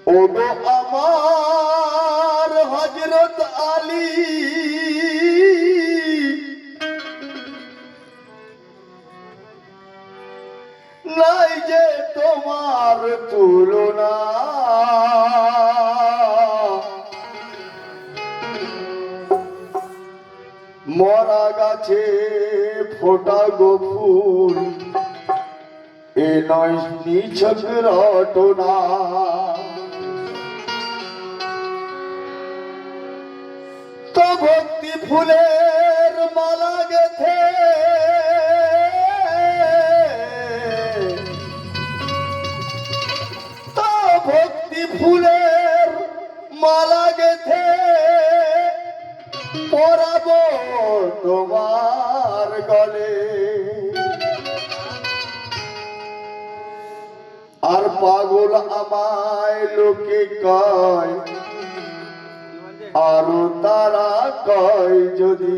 ওগো আমার হযরত আলী নাই যে তোমার তুলনা মরা গাছে ফোটা গো ফুল এ নয় নিছক রটনা তো ভক্তি ফুলের মালা গেথে তো ভক্তি ফুলের মালা গেথে পরাবো তোমার গলে আর পাগল আমায় লোকে কয় আরো তারা কয় যদি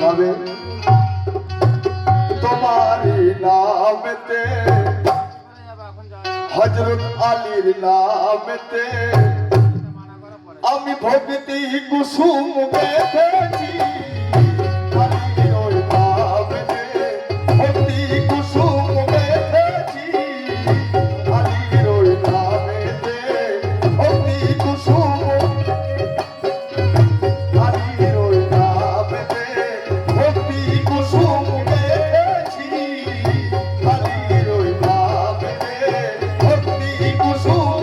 ভাবে তোমারই নামেতে হযরত আলীর নামেতে আমি ভক্তি কুসুম বেঁধেছি আলীর ওই নামেতে ভক্তি কুসুম বেঁধেছি আলীর ওই নামেতে ভক্তি কুসুম আলীর ওই নামেতে ভক্তি কুসুম বেঁধেছি আলীর ওই নামেতে ভক্তি কুসুম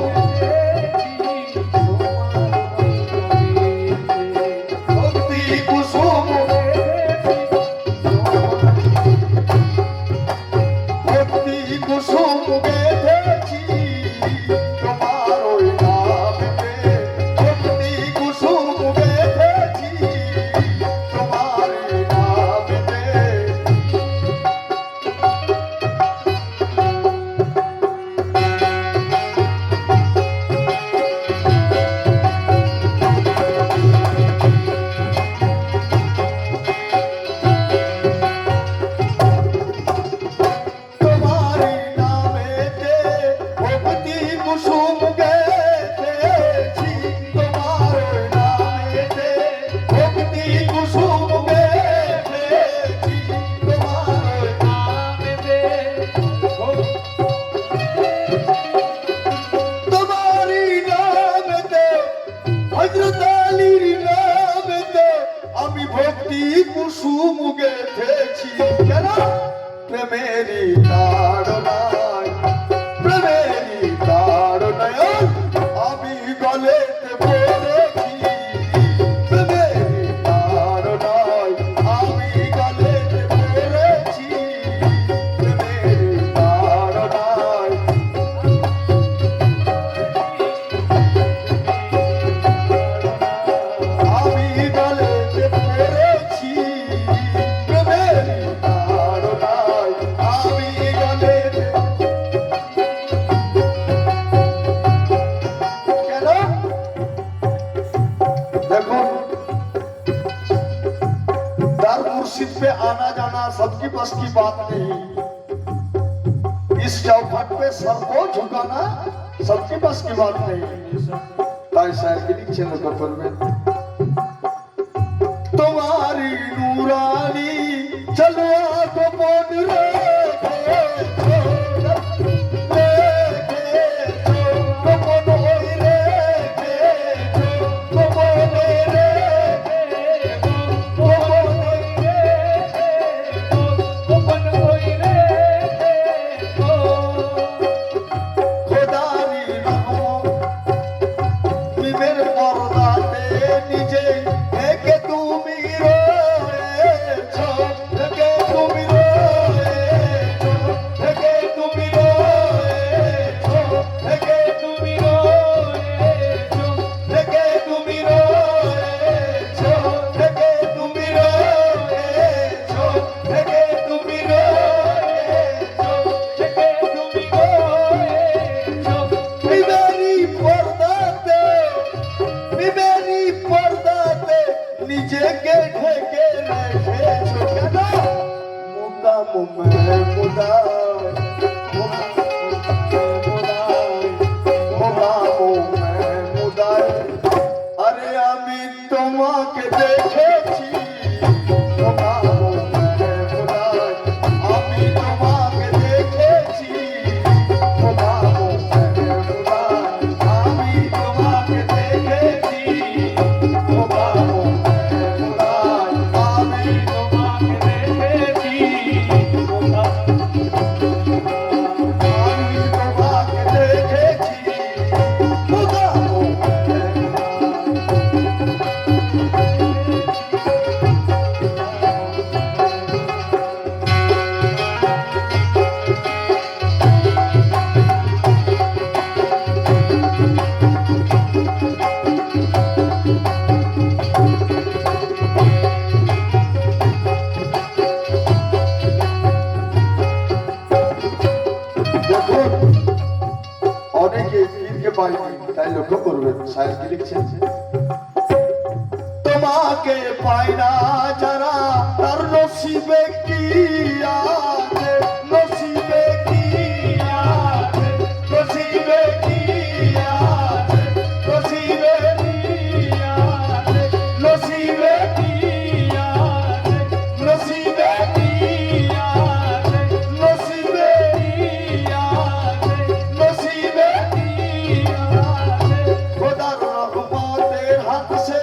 কুসুম গেথেছি কেন প্রেমেরই তাড়নায় প্রেমেরই তাড়নায় আমি গলেতে পড়েছি প্রেমেরই তাড়নায় আমি গলেতে পড়েছি প্রেমেরই তাড়নায় আমি গলেতে পড়েছি पे आना जाना सबकी बस की बात नहीं इस चौखट पे सर को झुकाना सबकी बस की बात नहीं ताई शायर के नीचे नजर पर में तुम्हारी नूरानी चलो तो बोल रे আরে আমি তোমাকে দেখেছি আমি তোমাকে দেখেছি আমি তোমাকে দেখেছি অনেকে পীরকে পায়নি, তাই লক্ষ্য করবেন শায়ের কি লিখছেন, তোমাকে পায় না যারা তার নসিবে কি আছে, নসিবে কি আছে, নসিবে কি আছে, নসিবে কি আছে, নসিবে কি আছে, নসিবে কি আছে, নসিবে কি আছে, নসিবে কি আছে, খোদার রহমতের হাত সে,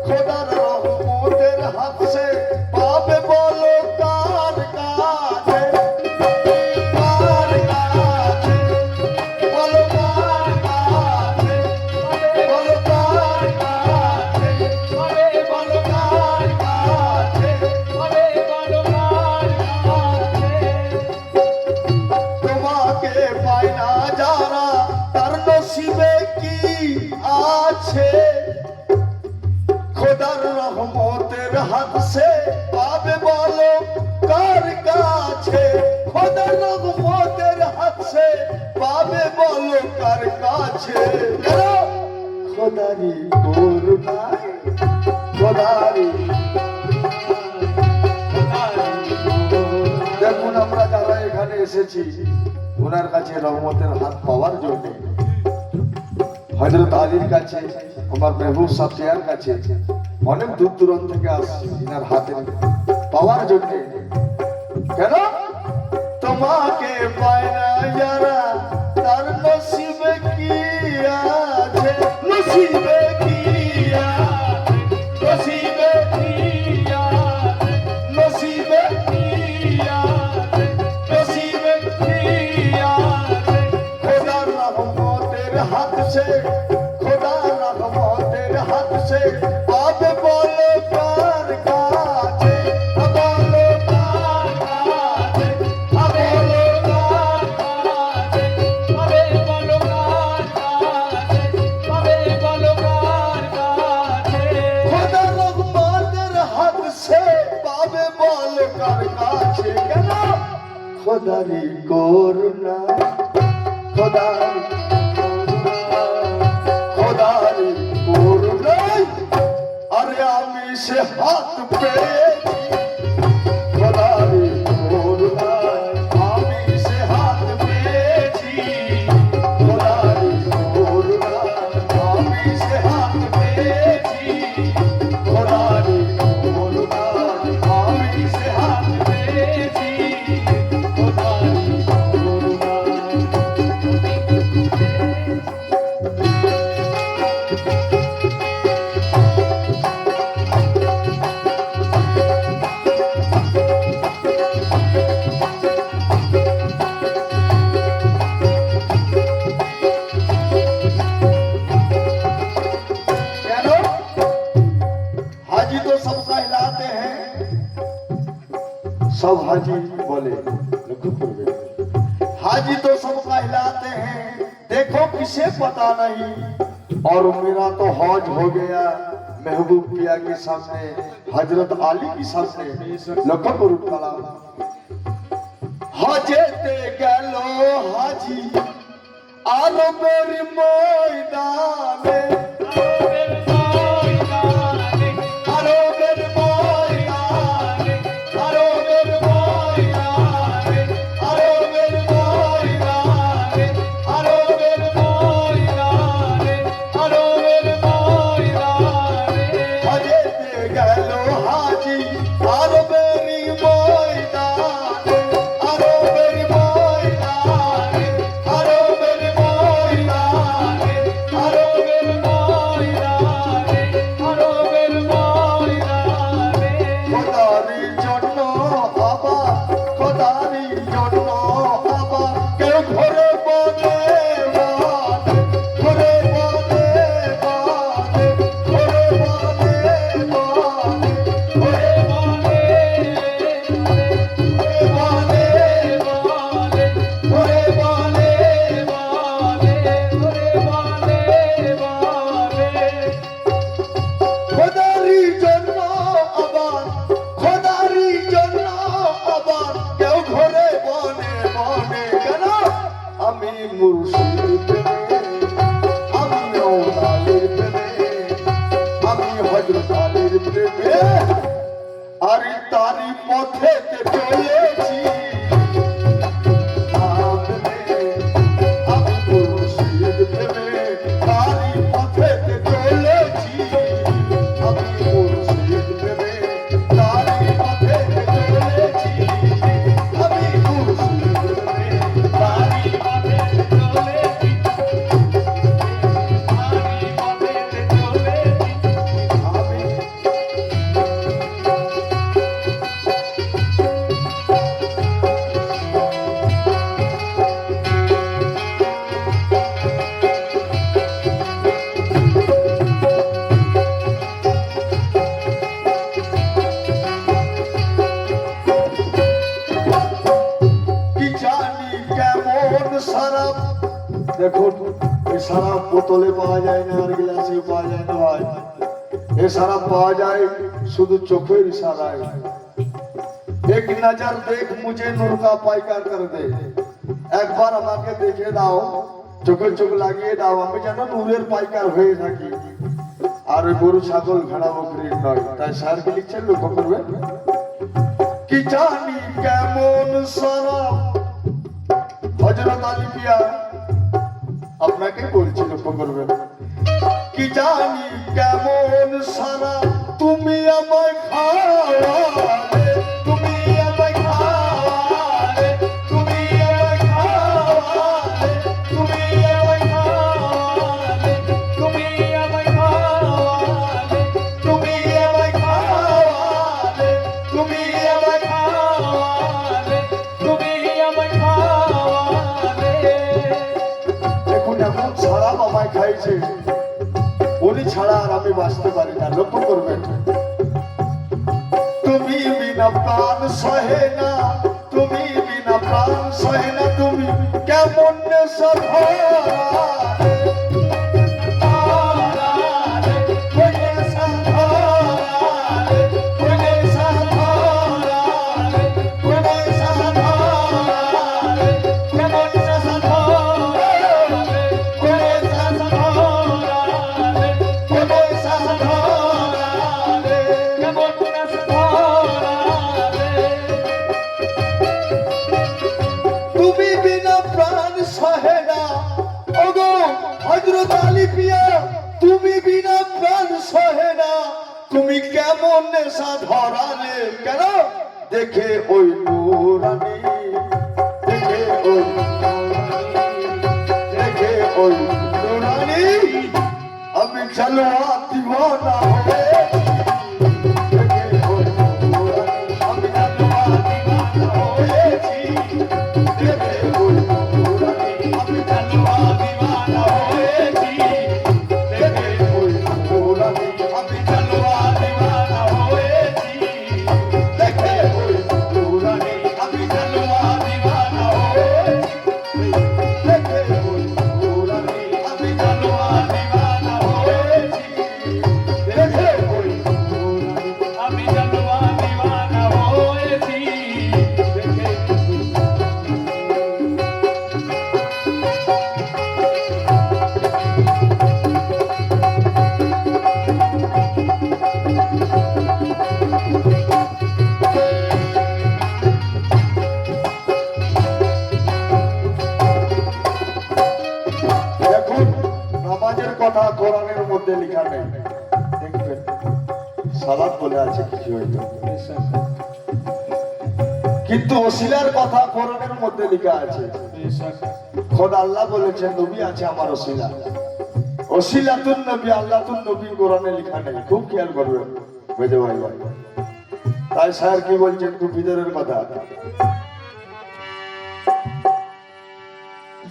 খোদার রহমতের হাত সে পাবে বলো কার কাছে, কার কাছে, বলো কার কাছে, বলো কার কাছে, বলো কার কাছে, বলো কার কাছে, তোমাকে পায় না যারা তার নসিবে কি আছে, খোদার রহমতের হাত সে পাবে বলো কার কাছে, খোদার রহমতের হাত সে পাবে বলো কার কাছে, খোদারি করুণায়, খোদারি। দেখুন আমরা যারা এখানে এসেছি ওনার কাছে রহমতের হাত পাওয়ার জন্য, হযরত আলীর কাছে, আমার মেহবুব সাফিয়ার কাছে অনেক দূর দূরান্ত থেকে আসছি ইনার হাতে পাওয়ার জন্য। কেন? তোমাকে পায় না যারা তার নসিবে কি আছে, নসিবে কি আছে, নসিবে কি আছে, নসিবে কি আছে, নসিবে কি আছে, খোদার রহমতের হাত সে, খোদার রহমতের হাত সে পাবে বলো কার কাছে, বলো কার কাছে, বলো কার কাছে, বলো কার কাছে, বলো কার কাছে, খোদার রহমতের হাত সে পাবে বলো কার কাছে। কেন? খোদারি করুণা, খোদারি খোদারি করুণায়, আরে আমি সে হাত পেয়েছি, খোদারি করুণায় আমি সে হাত পেয়েছি, খোদারি করুণায় আমি সে হাত পেয়েছি, খোদারি করুণায় আমি সে হাত পেয়েছি, খোদারি করুণায়। কেন? हाजी तो सब कहलाते हैं, सब हाजी बोले, लक्ष्य करवे, हाजी तो सब कहलाते हैं, देखो किसे पता नहीं, और मेरा तो हौज हो गया महबूब पिया के सामने, हजरत आली के सामने, लक्ष्य करू कलाम हजेते गलो हाजी आलो मेरी मैदाने, মুর্শিদ প্রেমে, আমি মৌলালির প্রেমে, আমি হযরত আলীর প্রেমে, আরে তারি পথেতে চলেছি। আমি মুর্শিদ প্রেমে, তারি পথেতে চলেছি। আমি মুর্শিদ প্রেমে, তারি পথেতে চলেছি। আমি মুর্শিদ প্রেমে, তারি পথেতে চলেছি। তারি পথেতে চলেছি। আমি কি জানি কেমন শরাব, দেখুন এই শরাব বোতলে পাওয়া যায় না, আর গ্লাসে পাওয়া যায় না ভাই। এই শরাব পাওয়া যায় শুধু চোখের ইশারায়। এক নজর দেখ মুঝে নূর কা পাইকার কর দে, একবার আমাকে দেখে দাও, চোখে চোখ লাগিয়ে দাও, আমি যেন নূরের পাইকার হয়ে থাকি। আর ওই গরু ছাগল ভেড়া বকরির নয়। তাই স্যার কি লিখছেন লক্ষ্য করবেন। কি জানি কেমন শরাব, হযরত আলী পিয়া আপনাকে বলছি লক্ষ্য করবেন। কি জানি কেমন শরাব, তুমি আমায় খাওয়ালে, তুমি আমায় খাওয়ালে, তুমি আমায় খাওয়ালে, তুমি আমায় খাওয়ালে, তুমি আমায় খাওয়ালে, তুমি আমায় খাওয়ালে, তুমি আমায় খাওয়ালে, তুমি আমায় খাওয়ালে। দেখুন এখন শরাব আমায় খাইছে, উনি ছাড়া আর আমি বাঁচতে পারি না, লক্ষ্য করবেন। তুমি বিনা প্রাণ সহে না, তুমি বিনা প্রাণ সহে না, তুমি কেমন নেশা ধরালে, ধরালে, ওই নেশা ধরালে, ওই নেশা ধরালে, ওই নেশা ধরালে, কেমন নেশা ধরালে, ওই নেশা ধরালে, ওই নেশা ধরালে, কেমন নেশা ধরালে। তুমি বিনা প্রাণ সহে না, ওগো হযরত আলী পিয়া, তুমি বিনা প্রাণ সহে না, তুমি কেমন নেশা ধরালে। কেন? দেখে ওই নূরানী, দেখে ওই নূরানী, দেখে ওই নূরানী, আমি চলওয়া দিওয়ানা হয়েছি। দেখে ওই নূরানী, আমি চলওয়া দিওয়ানা হয়েছি। দেখে ওই নূরানী, আমি চলওয়া দিওয়ানা হয়েছি। দেখে ওই নূরানী, আমি চলওয়া দিওয়ানা হয়েছি। দেখে ওই নূরানী, আমি চলওয়া দিওয়ানা হয়েছি। দেখে ওই নূরানী, আমি চলওয়া দিওয়ানা হয়েছি। দেখে ওই নূরানী, আমি চলওয়া দিওয়ানা হয়েছি। দেখে দেখুন নামাজের কথা কোরআনের মধ্যে লেখা নেই, দেখবেন সালাত বলে আছে কিছু হয়তো, কিন্তু ওসিলার কথা কোরআনের মধ্যে লেখা আছে। খোদ আল্লাহ বলেছেন নবী আছে আমার ওসিলা, ওসিলাতুন নবী, আল্লাহুন নবী কোরআনে লেখা নেই। খুব খেয়াল করবেন বুঝে ভাই ভাই। তাই স্যার কি বলছেন একটু ভিতরের কথা।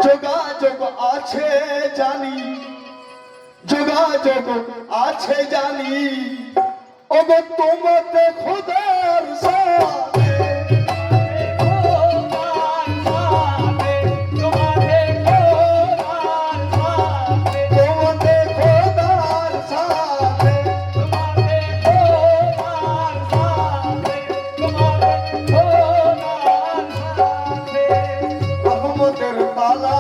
যোগাযোগ আছে জানি, যোগাযোগ আছে জানি, ওগো তোমাতে খোদার সাথে, তোমাতে খোদার সাথে, রহমতের তালা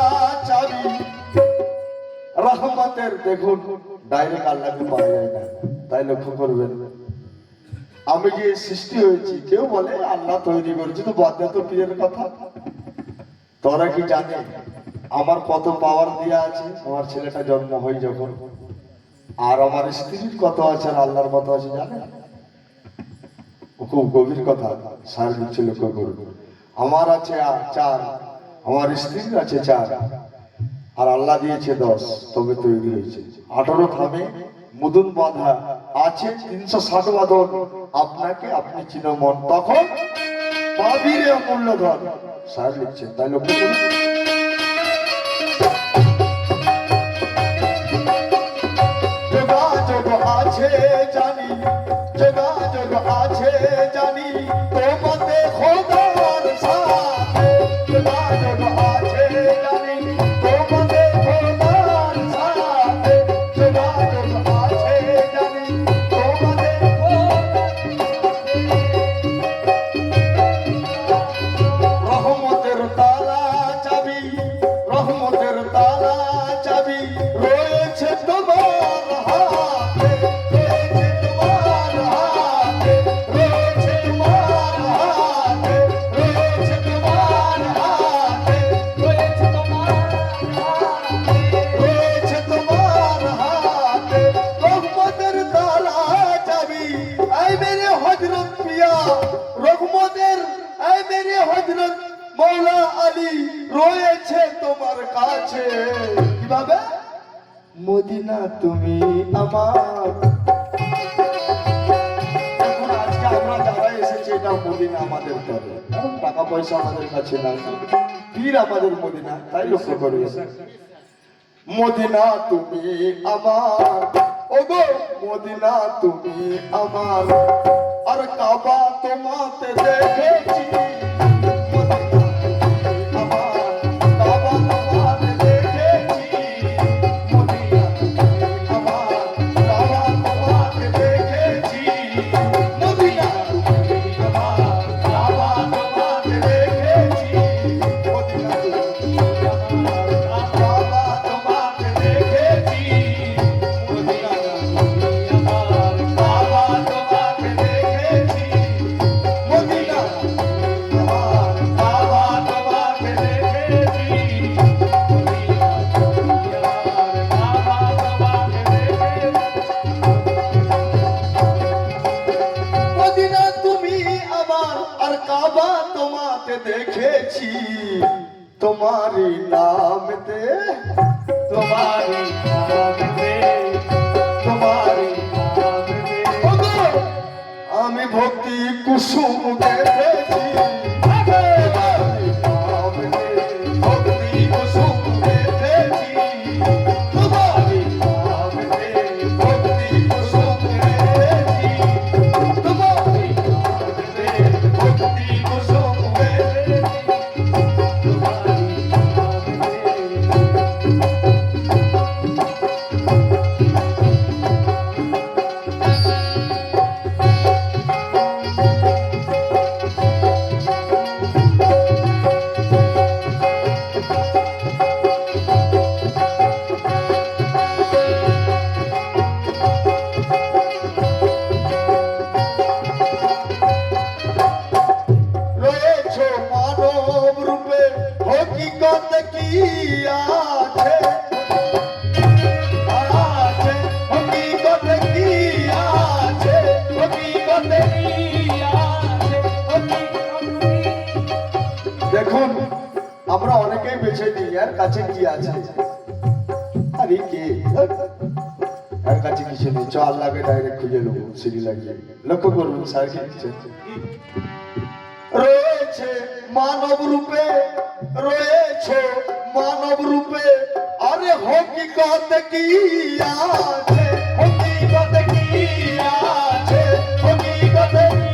আমাদের দেখুন ডাইরেক্ট আল্লাহকে পাওয়া যায় না, তাই লক্ষ্য করবেন। আমি যে সৃষ্টি হয়েছি, কেউ বলে আল্লাহ তৈরি করেছে, তো বাদে তো পীরের কথা। তোরা কি জানে আমার কত পাওয়ার দেওয়া আছে আমার ছেলেটা জন্ম হয় যখন, আর আমার স্ত্রীর কত আছে আর আল্লাহর কত আছে জানে? খুব গভীর কথা, সার দিচ্ছে লক্ষ্য করবে। আমার আছে 4, আমার স্ত্রীর আছে 4, আর আল্লাহ দিয়েছে 10, তবে তৈরি হয়েছে। 18 থামে মুদুন বাঁধা আছে 360 বাঁধন, আপনাকে আপনি চিনো মন, তখন পাবিরে অমূল্য ধন। সার লিখছেন, তাই লক্ষ্য করুন। যোগাযোগ আছে জানি, যোগাযোগ আছে জানি, তোমাতে খোদার সাথে যোগাযোগ আছে জানি, তোমাতে খোদার সাথে যোগাযোগ আছে জানি, তোমাতে রহমতের তালা চাবি, রহমতের তালা চাবি রয়েছে তোমার হাতে, রয়েছে তোমার হাতে, রয়েছে তোমার হাতে, রয়েছে তোমার হাতে, রয়েছে তোমার হাতে, রয়েছে তোমার হাতে রহমতের তালা চাবি। আই মেরে হযরত পিয়া রহমতের, আই মেরে হযরত মৌলা আলী রয়েছে তোমার কাছে। কিভাবে? মদিনা তুমি আমার, এখন আজকে আমরা যারা এসেছি এটা মদিনা আমাদের তবে, টাকা পয়সা আমাদের কাছে নাই, পীর আমাদের মদিনা, তাই লক্ষ্য করি। মদিনা তুমি আমার, ওগো মদিনা তুমি আমার, আর কাবা তোমাতে দেখেছি। দেখেছি তোমারি নামতে, তোমারি নামতে, তোমারি নামতে আমি ভক্তি কুসুম দেখেছি, ভক্তি কুসুম দেখেছি, তোমারি নামতে ভক্তি কুসুম দেখেছি, তোমারি নামতে ভক্তি কুসুম দেখুন আমরা অনেকেই বেছে নিই এর কাছে কি আছে, আরে কে এর কাছে কিছু নেই, চ আল্লাহকে ডাইরেক্ট খুঁজে নেবো সিঁড়ি লাগিয়ে। লক্ষ্য করুন স্যার কি রয়েছে মানব রূপে, রয়েছে মানব রূপে, আরে হকিকত কি আছে, হকিকত কি আছে, হকিকত কি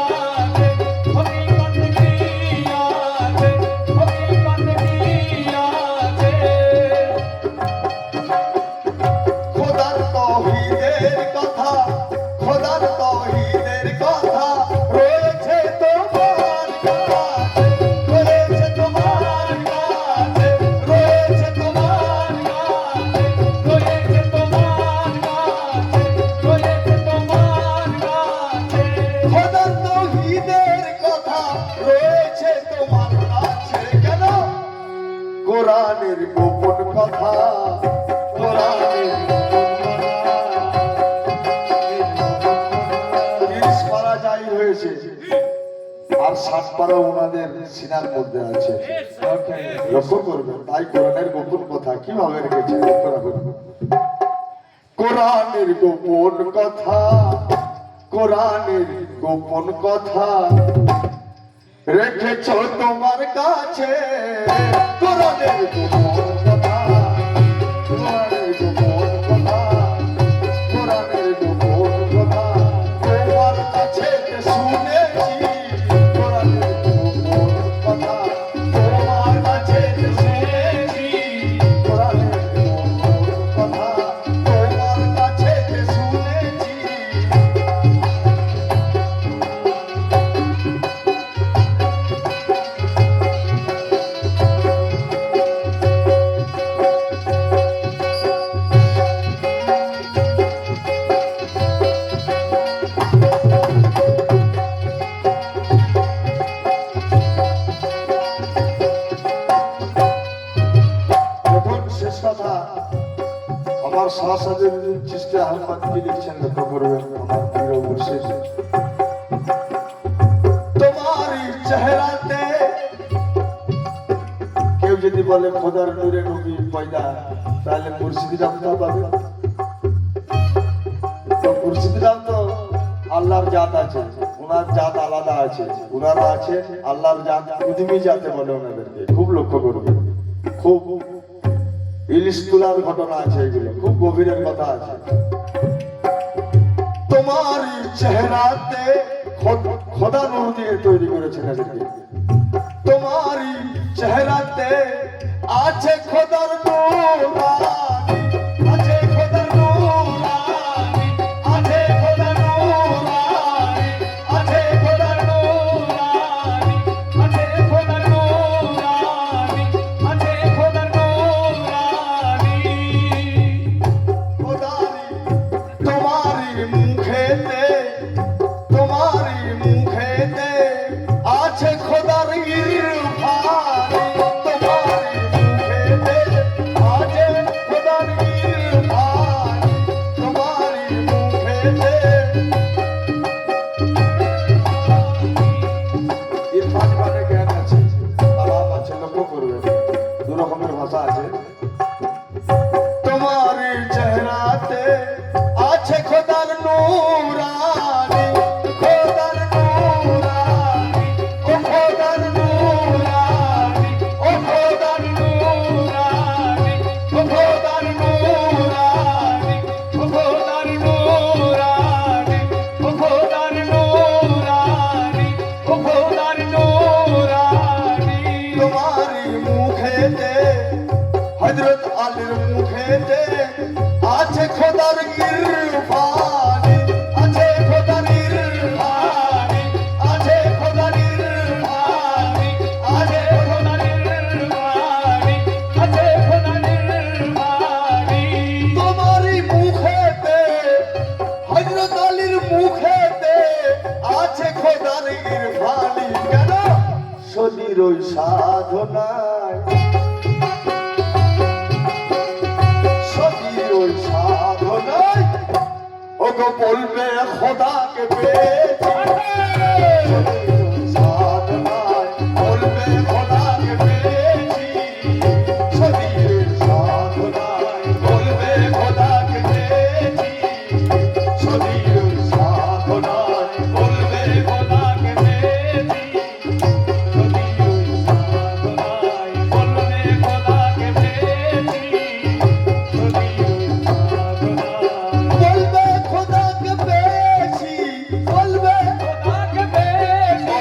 আছে, হকিকত কি আছে, হকিকত কি আছে। খোদার তাওহীদের কথা, খোদার তাওহীদের কথা রয়েছে তোমার কাছে, রয়েছে তোমার কাছে, রয়েছে তোমার কাছে, রয়েছে কোরআনের গোপন কথা, কোরআনের তিরিশ পারা যাই হয়েছে আর 60 পারা ওনাদের সিনার মধ্যে আছে, লক্ষ্য করবেন। তাই কোরআনের গোপন কথা কিভাবে রেখেছে লক্ষ্য রাখবেন। কোরআনের গোপন কথা, কোরআনের গোপন কথা রেখেছ তোমার কাছে, কোরআনের গোপন কথা, কোরআনের গোপন কথা, কোরআনের গোপন কথা তোমার কাছে শুনেছি, কোরআনের গোপন কথা তোমার কাছে শুনেছি, কোরআনের গোপন কথা তোমার কাছে শুনেছি। আমার শাহজাদের চিস্তি আহমদ কি লিখছেন লক্ষ্য করবেন। আমার প্রিয় মুর্শিদ তোমারই চেহারাতে, কেউ যদি বলে খোদার নূরে নবী পয়দা, তাহলে মুর্শিদ জানতে পাবে। তো মুর্শিদ জানতো আল্লাহর জাত আছে, ওনার জাত আলাদা আছে, ওনারা আছে আল্লাহর জাত, উদ্মি জাতে বলে ওনাদেরকে। খুব লক্ষ্য করবে, খুব ইলিশ তুলার ঘটনা আছে, এগুলো খুব গভীরের কথা আছে। তোমার চেহারাতে খোদা নূর দিয়ে তৈরি করেছেন এদেরকে, তোমারই চেহারাতে আছে খোদার নূরানি, আছে খোদার নূরানি, আছে খোদার নূরানি, আছে খোদার নূরানি, আছে খোদার নূরানি, আছে খোদার নূরানি। খোদারি তোমারই মুখেতে, তোমারই মুখেতে আছে খোদার ইরফানি, তোমারই মুখেতে আছে খোদার ইরফানি, তোমারই মুখেতে। ইরফান মানে জ্ঞান আছে, কালাম আছে, লক্ষ্য করবেন, দু রকমের ভাষা আছে। তোমারই চেহারাতে আছে খোদার নূরানি, খোদার নূরানি, ও খোদার নূরানি, ও খোদার নূরানি, ও খোদার নূরানি, ও খোদার নূরানি, ও খোদার নূরানি, ও খোদার নূরানি। তোমারই মুখেতে হযরত আলীর মুখেতে আছে খোদার ইরফানি, আছে খোদার ইরফানি, আছে খোদার ইরফানি, আছে খোদার ইরফানি, আছে খোদার ইরফানি। তোমারই মুখেতে হযরত আলীর মুখেতে আছে খোদার ইরফানি। কেন? সদীর ওই সাধনায়, ওই সাধনায় ওগো বলবে খোদাকে পেয়েছি, সাধনায় বলবে খোদাকে পেয়েছি, সদীর সাধনায় বলবে খোদাকে পেয়েছি, সদীর সাধনায় বলবে খোদাকে পেয়েছি, সদীর সাধনায় বলবে খোদাকে পেয়েছি, বলবে খোদাকে পেয়েছি, বলবে খোদাকে পেয়েছি,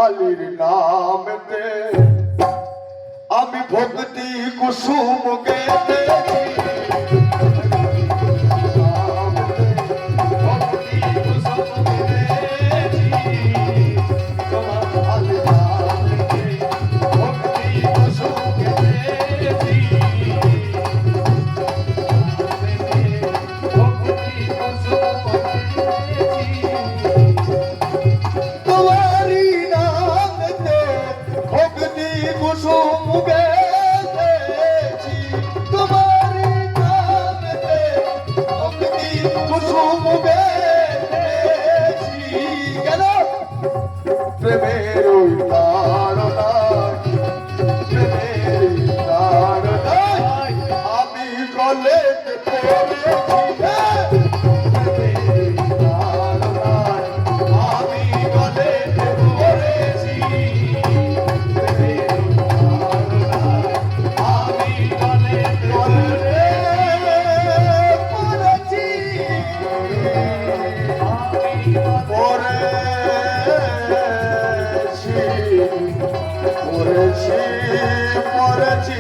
কালীর নামেতে আমি ভক্তি কুসুম গেতেছি প্রেমের ওই তাড়নায় প্রেমের তাড়নায় আমি গলেতে পড়েছি প্রেমের তাড়নায় আমি গলেতে পড়েছি প্রেমের তাড়নায় আমি গলেতে পড়েছি পড়েছি